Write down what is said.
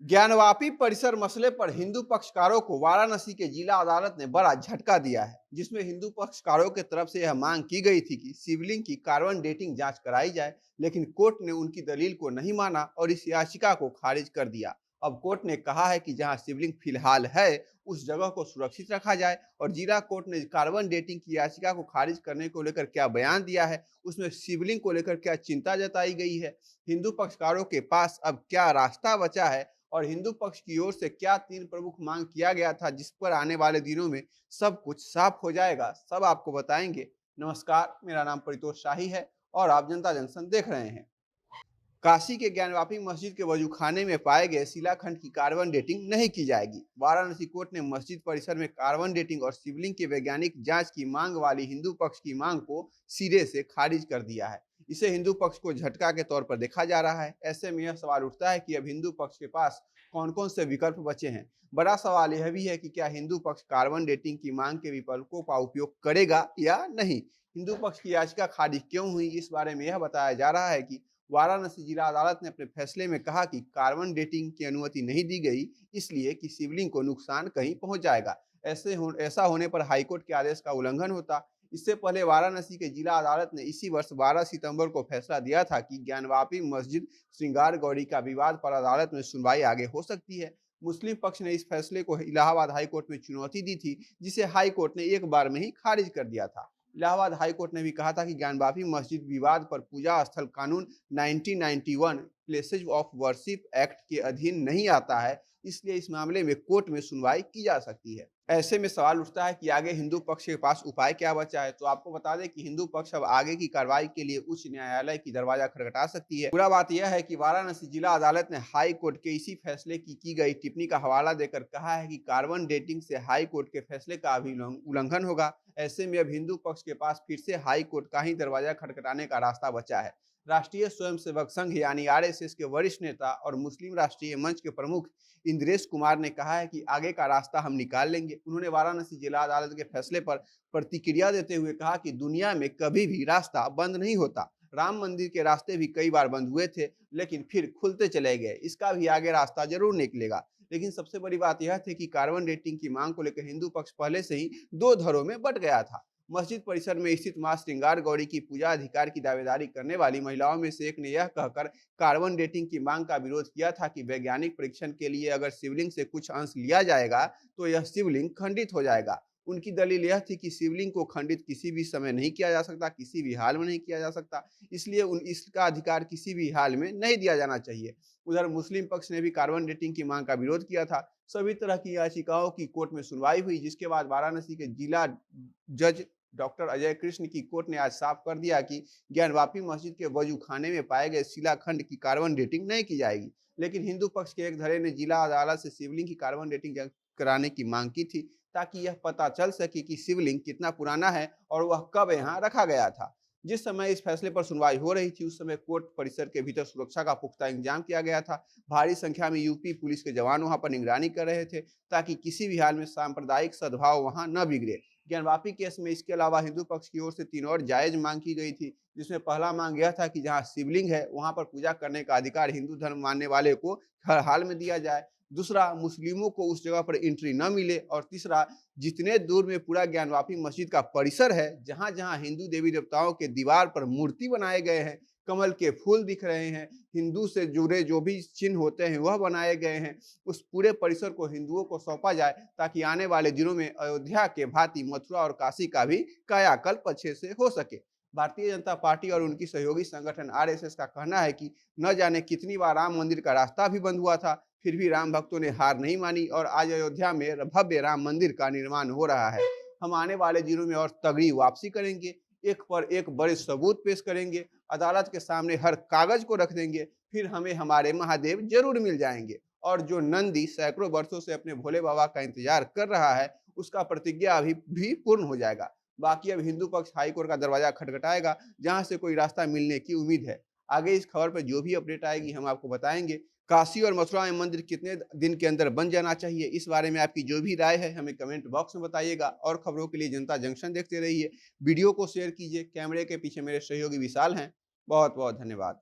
ज्ञानवापी परिसर मसले पर हिंदू पक्षकारों को वाराणसी के जिला अदालत ने बड़ा झटका दिया है, जिसमें हिंदू पक्षकारों की तरफ से यह मांग की गई थी कि शिवलिंग की कार्बन डेटिंग जांच कराई जाए, लेकिन कोर्ट ने उनकी दलील को नहीं माना और इस याचिका को खारिज कर दिया। अब कोर्ट ने कहा है कि जहां शिवलिंग फिलहाल है उस जगह को सुरक्षित रखा जाए और जिला कोर्ट ने कार्बन डेटिंग की याचिका को खारिज करने को लेकर क्या बयान दिया है, उसमें शिवलिंग को लेकर क्या चिंता जताई गई है, हिंदू पक्षकारों के पास अब क्या रास्ता बचा है और हिंदू पक्ष की ओर से क्या तीन प्रमुख मांग किया गया था, जिस पर आने वाले दिनों में सब कुछ साफ हो जाएगा, सब आपको बताएंगे। नमस्कार, मेरा नाम परितोष शाही है और आप जनता जंक्शन देख रहे हैं। काशी के ज्ञानवापी मस्जिद के वजूखाने में पाए गए शिलाखंड की कार्बन डेटिंग नहीं की जाएगी। वाराणसी कोर्ट ने मस्जिद परिसर में कार्बन डेटिंग और शिवलिंग की वैज्ञानिक जांच की मांग वाली हिंदू पक्ष की मांग को सिरे से खारिज कर दिया है। इसे हिंदू पक्ष को झटका के तौर पर देखा जा रहा है। ऐसे में यह सवाल उठता है कि अब हिंदू पक्ष के पास कौन कौन से विकल्प बचे हैं। बड़ा सवाल यह भी है कि क्या हिंदू पक्ष कार्बन डेटिंग की मांग के विकल्पों का उपयोग करेगा या नहीं। हिंदू पक्ष की याचिका खारिज क्यों हुई, इस बारे में यह बताया जा रहा है कि वाराणसी जिला अदालत ने अपने फैसले में कहा कि कार्बन डेटिंग की अनुमति नहीं दी गई, इसलिए कि शिवलिंग को नुकसान कहीं पहुंच जाएगा। ऐसा होने पर हाईकोर्ट के आदेश का उल्लंघन होता। इससे पहले वाराणसी के जिला अदालत ने इसी वर्ष 12 सितंबर को फैसला दिया था कि ज्ञानवापी मस्जिद श्रृंगार गौरी का विवाद पर अदालत में सुनवाई आगे हो सकती है। मुस्लिम पक्ष ने इस फैसले को इलाहाबाद हाईकोर्ट में चुनौती दी थी, जिसे हाईकोर्ट ने एक बार में ही खारिज कर दिया था। इलाहाबाद हाईकोर्ट ने भी कहा था कि ज्ञानवापी मस्जिद विवाद पर पूजा स्थल कानून 1991 प्लेसेज ऑफ वर्शिप एक्ट के अधीन नहीं आता है, इसलिए इस मामले में कोर्ट में सुनवाई की जा सकती है। ऐसे में सवाल उठता है कि आगे हिंदू पक्ष के पास उपाय क्या बचा है। तो आपको बता दें कि हिंदू पक्ष अब आगे की कार्रवाई के लिए उच्च न्यायालय की दरवाजा खटखटा सकती है। बुरा बात यह है कि वाराणसी जिला अदालत ने हाई कोर्ट के इसी फैसले की गई टिप्पणी का हवाला देकर कहा है कि कार्बन डेटिंग से हाई कोर्ट के फैसले का भी उल्लंघन होगा। ऐसे में अब हिंदू पक्ष के पास फिर से हाई कोर्ट का ही दरवाजा खटखटाने का रास्ता बचा है। राष्ट्रीय स्वयंसेवक संघ यानी आरएसएस के वरिष्ठ नेता और मुस्लिम राष्ट्रीय मंच के प्रमुख इंद्रेश कुमार ने कहा है कि आगे का रास्ता हम निकाल लेंगे। उन्होंने वाराणसी जिला अदालत के फैसले पर प्रतिक्रिया देते हुए कहा कि दुनिया में कभी भी रास्ता बंद नहीं होता। राम मंदिर के रास्ते भी कई बार बंद हुए थे, लेकिन फिर खुलते चले गए। इसका भी आगे रास्ता जरूर निकलेगा। लेकिन सबसे बड़ी बात यह थी कि कार्बन डेटिंग की मांग को लेकर हिंदू पक्ष पहले से ही दो धड़ों में बंट गया था। मस्जिद परिसर में स्थित मां श्रृंगार गौरी की पूजा अधिकार की दावेदारी करने वाली महिलाओं में से एक ने यह कहकर कार्बन डेटिंग की मांग का विरोध किया था कि वैज्ञानिक परीक्षण के लिए अगर शिवलिंग से कुछ अंश लिया जाएगा तो यह शिवलिंग खंडित हो जाएगा। उनकी दलील यह थी कि शिवलिंग को खंडित किसी भी समय नहीं किया जा सकता, किसी भी हाल में नहीं किया जा सकता, इसलिए इसका अधिकार किसी भी हाल में नहीं दिया जाना चाहिए। उधर मुस्लिम पक्ष ने भी कार्बन डेटिंग की मांग का विरोध किया था। सभी तरह की याचिकाओं की कोर्ट में सुनवाई हुई, जिसके बाद वाराणसी के जिला जज डॉक्टर अजय कृष्ण की कोर्ट ने आज साफ कर दिया कि ज्ञानवापी मस्जिद के वजू खाने में पाए गए शिलाखंड की कार्बन डेटिंग नहीं की जाएगी। लेकिन हिंदू पक्ष के एक धड़े ने जिला अदालत से शिवलिंग की कार्बन डेटिंग कराने की मांग की थी, ताकि यह पता चल सके कि शिवलिंग कितना पुराना है और वह कब यहाँ रखा गया था। जिस समय इस फैसले पर सुनवाई हो रही थी, उस समय कोर्ट परिसर के भीतर सुरक्षा का पुख्ता इंतजाम किया गया था। भारी संख्या में यूपी पुलिस के जवान वहां पर निगरानी कर रहे थे, ताकि किसी भी हाल में सांप्रदायिक सद्भाव वहां न बिगड़े। ज्ञानवापी केस में इसके अलावा हिंदू पक्ष की ओर से तीन और जायज मांग की गई थी, जिसमें पहला मांग यह था कि जहां शिवलिंग है वहां पर पूजा करने का अधिकार हिंदू धर्म मानने वाले को हर हाल में दिया जाए। दूसरा, मुस्लिमों को उस जगह पर एंट्री न मिले। और तीसरा, जितने दूर में पूरा ज्ञानवापी मस्जिद का परिसर है, जहां जहां हिंदू देवी देवताओं के दीवार पर मूर्ति बनाए गए हैं, कमल के फूल दिख रहे हैं, हिंदू से जुड़े जो भी चिन्ह होते हैं वह बनाए गए हैं, उस पूरे परिसर को हिंदुओं को सौंपा जाए, ताकि आने वाले दिनों में अयोध्या के भांति मथुरा और काशी का भी कायाकल्प अच्छे से हो सके। भारतीय जनता पार्टी और उनकी सहयोगी संगठन आरएसएस का कहना है कि न जाने कितनी बार राम मंदिर का रास्ता भी बंद हुआ था, फिर भी राम भक्तों ने हार नहीं मानी और आज अयोध्या में भव्य राम मंदिर का निर्माण हो रहा है। हम आने वाले दिनों में और तगड़ी वापसी करेंगे, एक पर एक बड़े सबूत पेश करेंगे, अदालत के सामने हर कागज को रख देंगे, फिर हमें हमारे महादेव जरूर मिल जाएंगे। और जो नंदी सैकड़ों वर्षों से अपने भोले बाबा का इंतजार कर रहा है, उसका प्रतिज्ञा अभी भी पूर्ण हो जाएगा। बाकी अब हिंदू पक्ष हाईकोर्ट का दरवाजा खटखटाएगा, जहां से कोई रास्ता मिलने की उम्मीद है। आगे इस खबर पर जो भी अपडेट आएगी हम आपको बताएंगे। काशी और मथुरा में मंदिर कितने दिन के अंदर बन जाना चाहिए, इस बारे में आपकी जो भी राय है हमें कमेंट बॉक्स में बताइएगा। और खबरों के लिए जनता जंक्शन देखते रहिए। वीडियो को शेयर कीजिए। कैमरे के पीछे मेरे सहयोगी विशाल हैं। बहुत बहुत धन्यवाद।